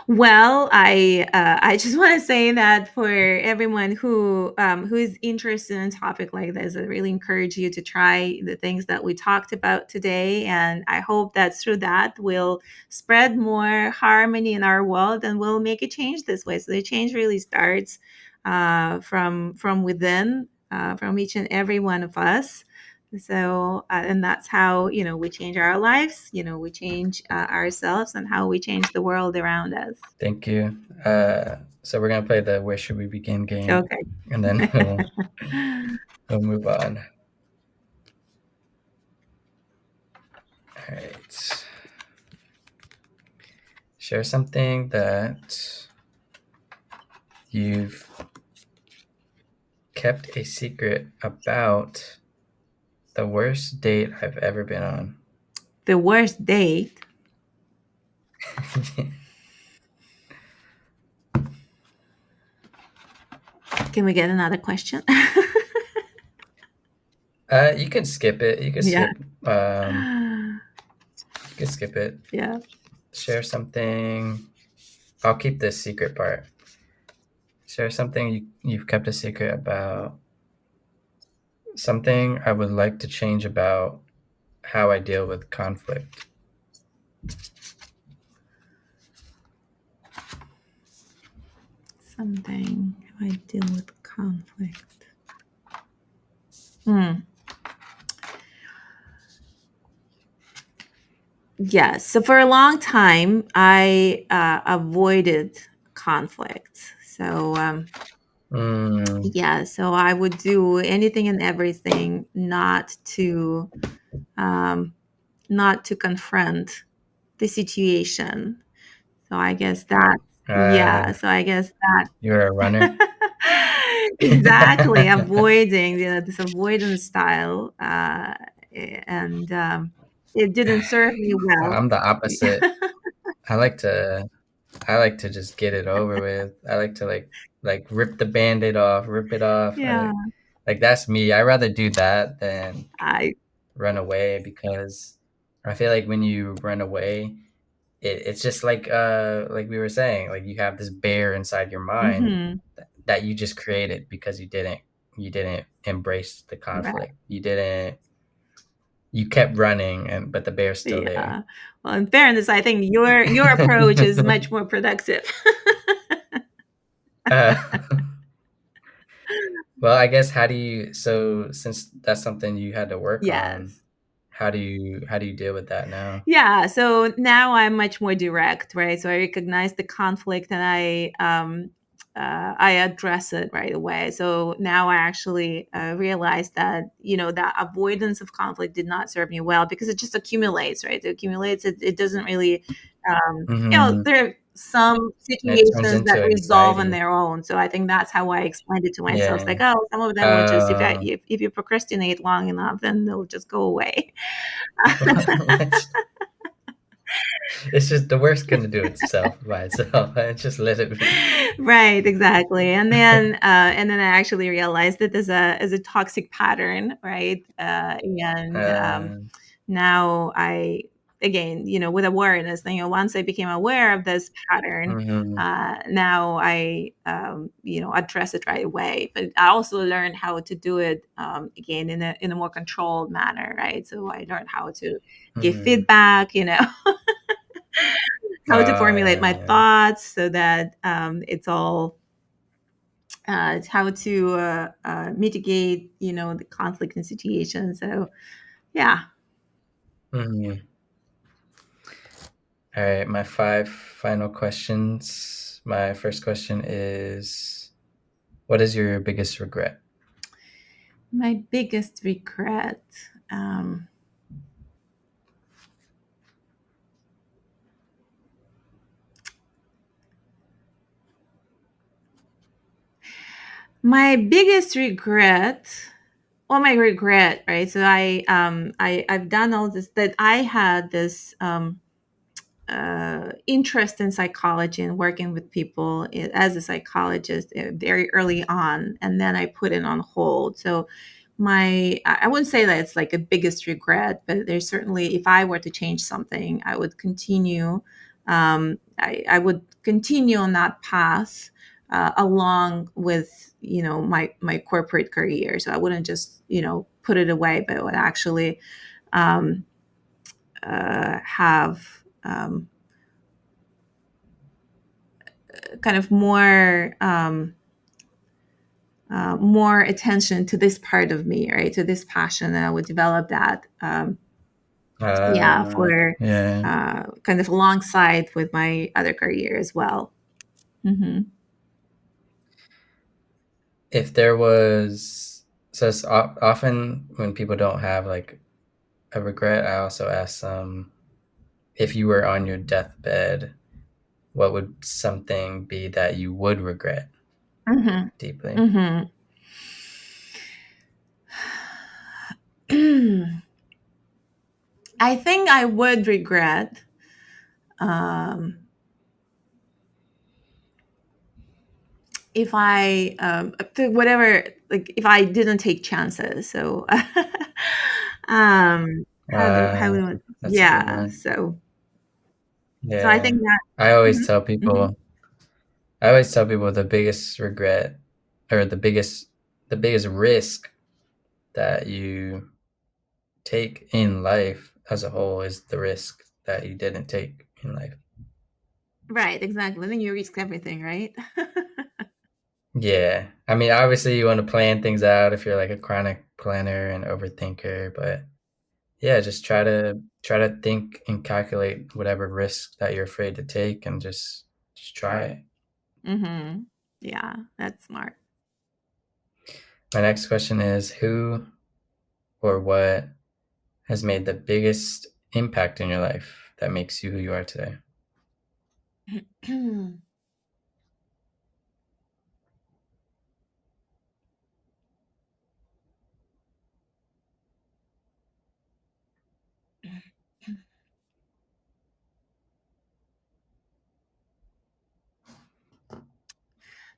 Well, I just want to say that for everyone who is interested in a topic like this, I really encourage you to try the things that we talked about today, and I hope that through that we'll spread more harmony in our world, and we'll make a change this way. So the change really starts from within, from each and every one of us. So and that's how we change our lives, we change ourselves, and how we change the world around us. Thank you. So we're gonna play the "Where Should We Begin" game, Okay. and then we'll move on. All right. Share something that you've kept a secret about. The worst date I've ever been on. The worst date. Can we get another question? You can skip it. You can Yeah. skip. You can skip it. Yeah. Share something. I'll keep the secret part. Share something you've kept a secret about. Something I would like to change about how I deal with conflict. Something how I deal with conflict. Hmm. Yes. So for a long time, I avoided conflict. So Mm, yeah, so I would do anything and everything um, not to confront the situation. So I guess that, yeah. uh, So I guess that you're a runner. exactly avoiding this avoidance style, and it didn't serve me well. I'm the opposite. I like to I like to just get it over with. I like to like rip the band-aid off, rip it off. Yeah, Like that's me. I rather do that than I. run away because I feel like when you run away, it's just like we were saying, like you have this bear inside your mind Mhm. that you just created because you didn't embrace the Right. conflict. You kept running and but the bear's still there. Yeah. Well, in fairness, I think your approach is much more productive. uh, well, I guess how do you so since that's something you had to work on, Yes. how do you deal with that now? Yeah, so now I'm much more direct, right? So I recognize the conflict and I address it right away. So now I actually realize that that avoidance of conflict did not serve me well because it just accumulates, right? It accumulates. It doesn't really, Mhm. there are some And it turns situations that into resolve on anxiety. their own. So I think that's how I explained it to myself. It's Yeah. like, oh, some of them will just Uh, if you procrastinate long enough, then they'll just go away. it's it's just the worst gonna do itself by itself. And just let it be. Right, exactly. And then I actually realized that as a toxic pattern, right? And Uh, now I again, with awareness, once I became aware of this pattern, mhm, now I address it right away. But I also learned how to do it again in a more controlled manner, right? So I learned how to give mhm. feedback, how to formulate Yeah, my yeah. thoughts so that it's all how to mitigate the conflict in situation. So yeah. Mhm. Alright, my 5 final questions. My first question is, what is your biggest regret? My biggest regret, um, my biggest regret well, my regret, right? So I've done all this, that I had this interest in psychology and working with people as a psychologist very early on, and then I put it on hold. So I wouldn't say that it's like a biggest regret, but there's certainly, if I were to change something, I would continue. I would continue on that path along with my corporate career. So I wouldn't just put it away, but I would actually um, have kind of more attention to this part of me, right? To this passion, and I would develop that. Yeah, for Yeah. kind of alongside with my other career as well. Hmm. If there was so it's often when people don't have, like, a regret, I also ask them, if you were on your deathbed, what would something be that you would regret Hmm. deeply? Hmm. I think I would regret um, if I whatever, like if I didn't take chances. So how Uh, we want, that's a good yeah. one. So I think Yeah. that. I always Mhm, tell mhm. people I always tell people the biggest regret or the biggest risk that you take in life as a whole is the risk that you didn't take in life. Right, exactly. Then you risk everything, right? Yeah. I mean, obviously you want to plan things out if you're like a chronic planner and overthinker, but yeah, just try to think and calculate whatever risk that you're afraid to take and just try it. Hmm. Yeah, that's smart. My next question is who or what has made the biggest impact in your life that makes you who you are today?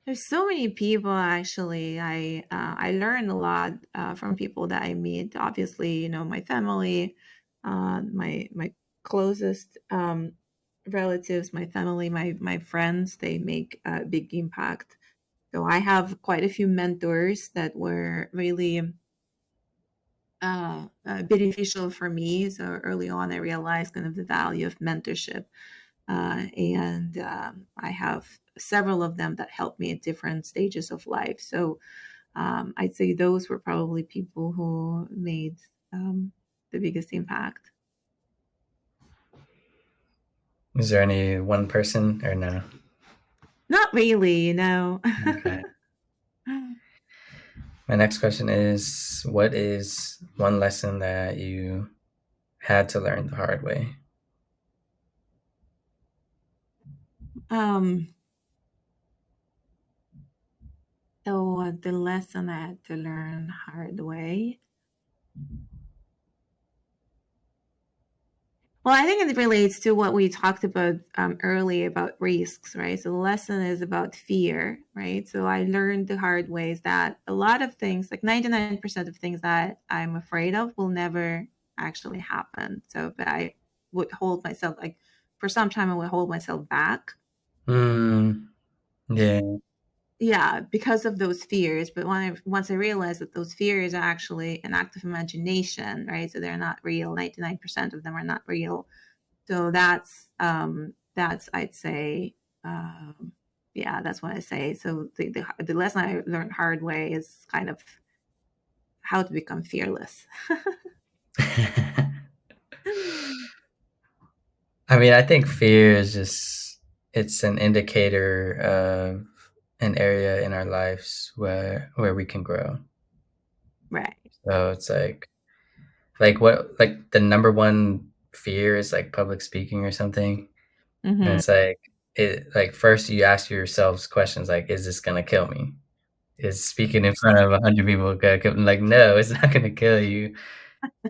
There's so many people actually. I learn a lot from people that I meet. Obviously, my family, my closest relatives, my family, my friends. They make a big impact. So I have quite a few mentors that were really beneficial for me. So early on, I realized kind of the value of mentorship, and I have several of them that helped me at different stages of life. So I'd say those were probably people who made the biggest impact. Is there any one person or no? Not really, no. Okay. My next question is what is one lesson that you had to learn the hard way? um, so the lesson I had to learn hard way. Well, I think it relates to what we talked about earlier about risks, right? So the lesson is about fear, right? So I learned the hard ways that a lot of things, like 99% of things that I'm afraid of, will never actually happen. So, but I would hold myself, like for some time, I would hold myself back. Mm, yeah. Yeah, because of those fears. But once I realized that those fears are actually an act of imagination, right? So they're not real. 99% of them are not real. So that's I'd say, yeah, that's what I say. So the lesson I learned hard way is kind of how to become fearless. I mean, I think fear is just it's an indicator of an area in our lives where we can grow. Right. So it's like what like the number one fear is like public speaking or something. And Hmm. it's like it like first you ask yourselves questions like, is this gonna kill me? Is speaking in front of 100 people gonna kill me? Like, no, it's not gonna kill you.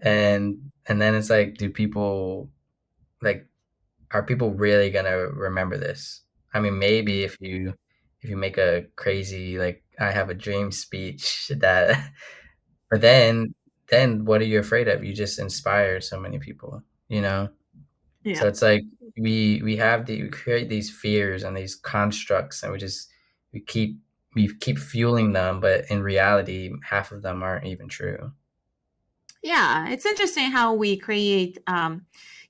And then it's like, do people like are people really gonna remember this? I mean, maybe if you make a crazy like I have a dream speech that but then what are you afraid of? You just inspire so many people, you know? Yeah. So it's like we create these fears and these constructs and we keep we keep fueling them, but in reality, half of them aren't even true. Yeah, it's interesting how we create.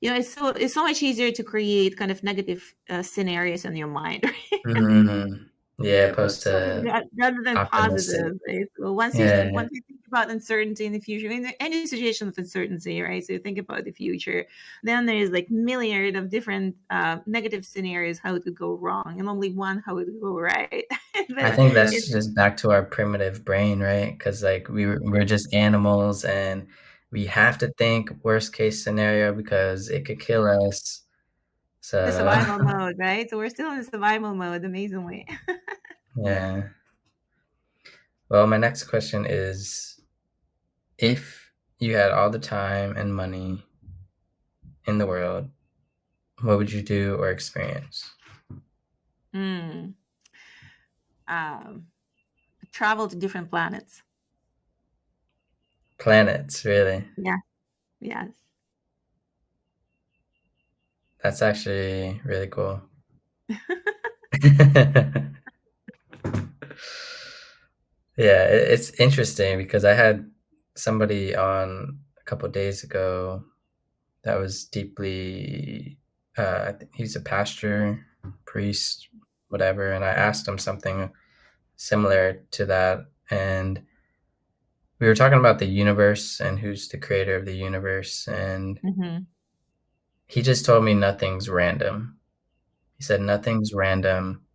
It's so much easier to create kind of negative scenarios in your mind, right? Mhm. Yeah, opposed to Rather than optimistic. positive, right? So once you Yeah. once you think about uncertainty in the future, in any situation of uncertainty, right? So you think about the future, then there's like myriad of different negative scenarios how it could go wrong, and only one how it would go right. I But think that's it's just back to our primitive brain, right? Because like we're just animals and we have to think worst case scenario because it could kill us. the So survival mode, right? So we're still in survival mode, amazingly. yeah. Well, my next question is if you had all the time and money in the world, what would you do or experience? Hmm. um, travel to different planets. Planets, really. Yeah. Yes. That's actually really cool. Yeah, it's interesting because I had somebody on a couple days ago that was deeply, he's a pastor, priest, whatever, and I asked him something similar to that, and we were talking about the universe and who's the creator of the universe, and Hmm. he just told me nothing's random. He said nothing's random.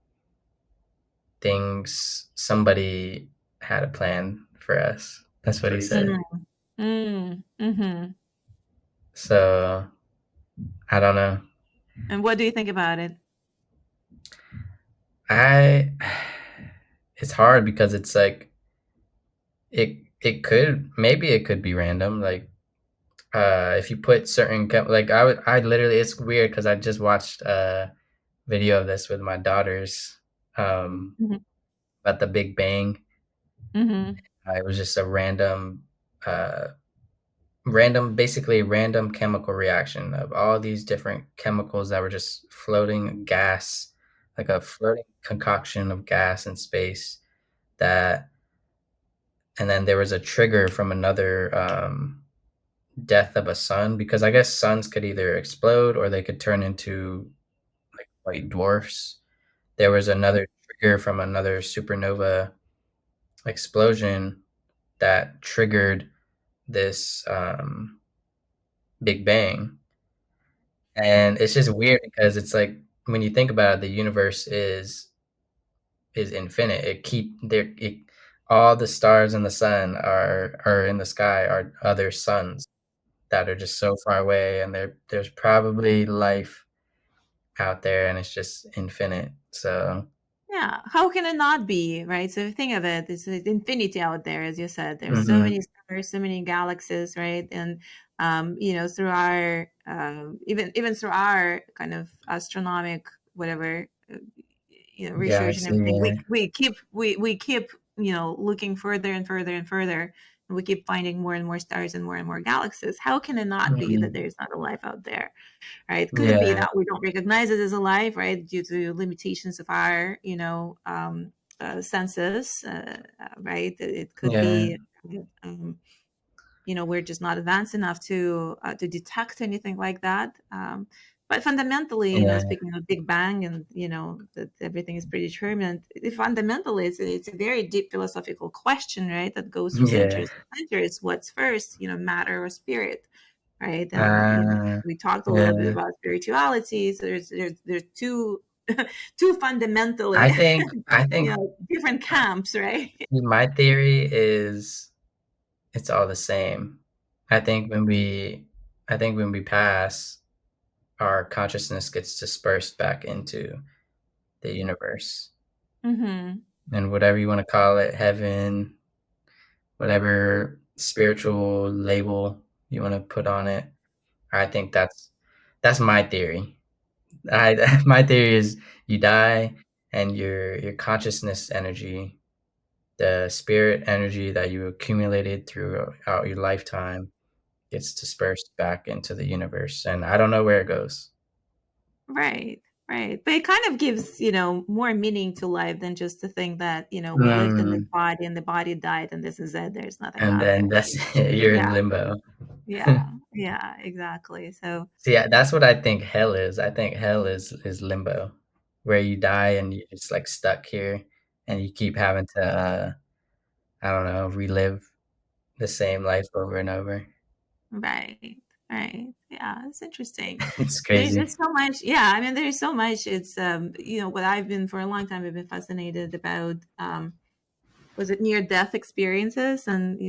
Things somebody had a plan for us. That's what he said. Mm. Mm. Hmm. So I don't know. And what do you think about it? I it's hard because it's like it could maybe it could be random. Like if you put certain like I literally it's weird because I just watched a video of this with my daughters um Hmm. about the Big Bang. Hmm. It was just a uh random basically random chemical reaction of all these different chemicals that were just floating gas, like a floating concoction of gas in space that and then there was a trigger from another death of a sun because I guess suns could either explode or they could turn into like white dwarfs. There was another trigger from another supernova explosion that triggered this Big Bang. And it's just weird because it's like when you think about it, the universe is infinite. It keep there it all the stars in the sun are in the sky are other suns that are just so far away and there's probably life out there and it's just infinite. So Yeah, how can it not be, right? So think of it, it's infinity out there, as you said. There's so mhm. many stars, so many galaxies, right? And through our even through our kind of astronomic whatever research and Galaxy, everything, yeah. we keep looking further and further and further, and we keep finding more and more stars and more galaxies. How can it not be that Mhm. there's not a life out there? Right? Could it be Yeah, that we don't recognize it as alive, right, due to limitations of our, senses, right? It could yeah, be, um, we're just not advanced enough to detect anything like that. But fundamentally, yeah, speaking of Big Bang and that everything is predetermined, fundamentally, it's a very deep philosophical question, right? That goes through yeah. centuries and centuries. What's first, matter or spirit? Right? And Uh, we talked a little bit yeah. about spirituality. So there's two two fundamentally I think different camps, right? my theory is it's all the same. I think when we I think when we pass, our consciousness gets dispersed back into the universe. Hmm. And whatever you want to call it, heaven, whatever spiritual label you want to put on it, I think that's my theory. I my theory is you die and your consciousness energy, the spirit energy that you accumulated throughout your lifetime gets dispersed back into the universe, and I don't know where it goes. Right, right. But it kind of gives, more meaning to life than just to think that, we lived in this Mm, body and the body died and this is it. There's nothing and out there. then that's you're Yeah, in limbo. yeah, yeah, exactly. So, See, that's what I think hell is. I think hell is limbo, where you die and you're just like stuck here, and you keep having to I don't know, relive the same life over and over. right, right. Yeah, it's interesting. It's There's just crazy. so much. Yeah, I mean, there's so much. It's, what I've been for a long time, I've been fascinated about, was it near death experiences and,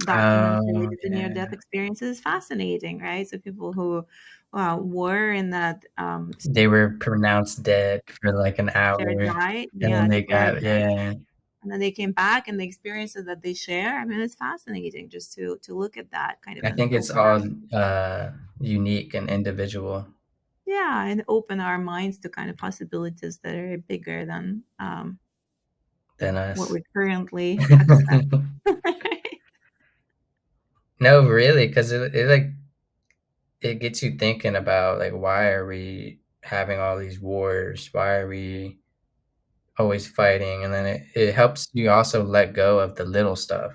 documenting Oh the near yeah, death experiences. Fascinating, right? So people who were in that they were pronounced dead for like an they hour, died, and then yeah, they declared got dead, yeah. and then they came back and the experiences that they share. I mean, it's fascinating just to look at that kind of I and think it's open our, all unique and individual. yeah, and open our minds to kind of possibilities that are bigger than than what us. we currently accept. No, really, because it like it gets you thinking about like why are we having all these wars? Why are we always fighting? And then it helps you also let go of the little stuff.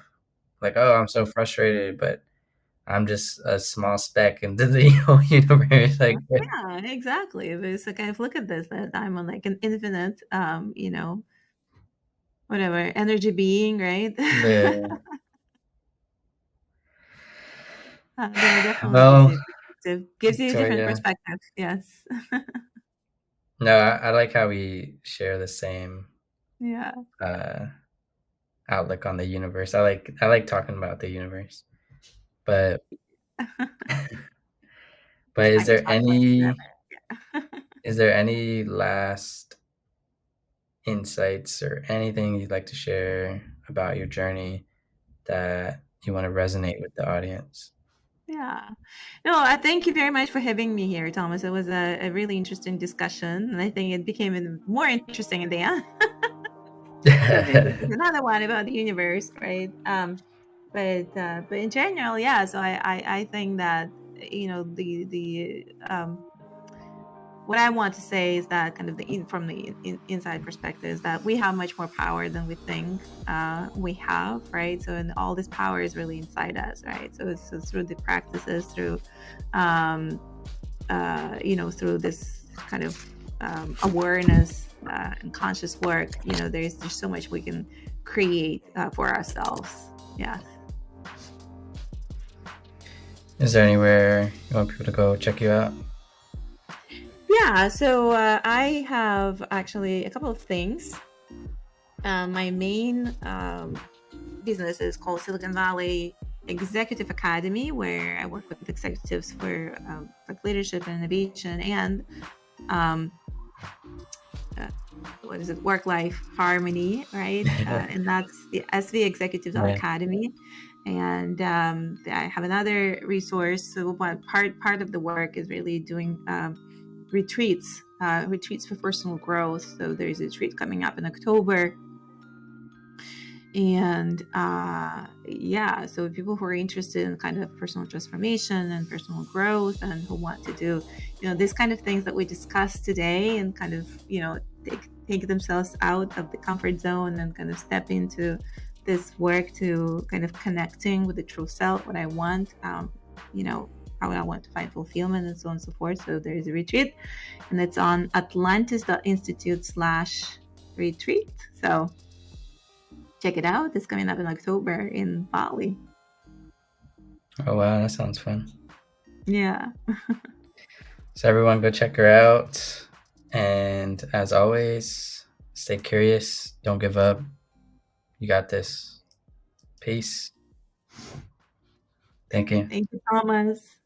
Like, oh, I'm so frustrated, but I'm just a small speck into the whole universe. Like, Yeah, exactly. It's like I look at this that I'm on like an infinite, whatever energy being, right? the Then it definitely well, gives you a different Victoria. perspective. Yes. No, I like how we share the same Yeah. uh, outlook on the universe. I like talking about the universe, but but I could talk about it forever. is there any last insights or anything you'd like to share about your journey that you want to resonate with the audience? Yeah. No, I thank you very much for having me here, Thomas. It was a really interesting discussion, and I think it became even more interesting in the end. So maybe we take another one about the universe, right? But in general, yeah. So I think that the what I want to say is that kind of from the inside perspective is that we have much more power than we think we have, right? So and all this power is really inside us, right? So through the practices, through um, through this kind of awareness and conscious work, there's just so much we can create for ourselves. Yeah. Is there anywhere you want people to go check you out? Yeah. So I have actually a couple of things. My main business is called Silicon Valley Executive Academy, where I work with executives for like leadership and innovation and um, uh, what is it, work life harmony, right? And that's the SV Executive Yeah. Academy. And I have another resource. So what part of the work is really doing retreats for personal growth. So there's a retreat coming up in October, and yeah, so people who are interested in kind of personal transformation and personal growth and who want to do this kind of things that we discussed today and kind of take themselves out of the comfort zone and kind of step into this work to kind of connecting with the true self, what I want, how I want to find fulfillment and so on and so forth. So there is a retreat, and it's on atlantis.institute/retreat. So check it out. It's coming up in October in Bali. Oh wow, that sounds fun. Yeah. So everyone go check her out. And as always, stay curious, don't give up. You got this. Peace. Thank you. Thank you, Thomas.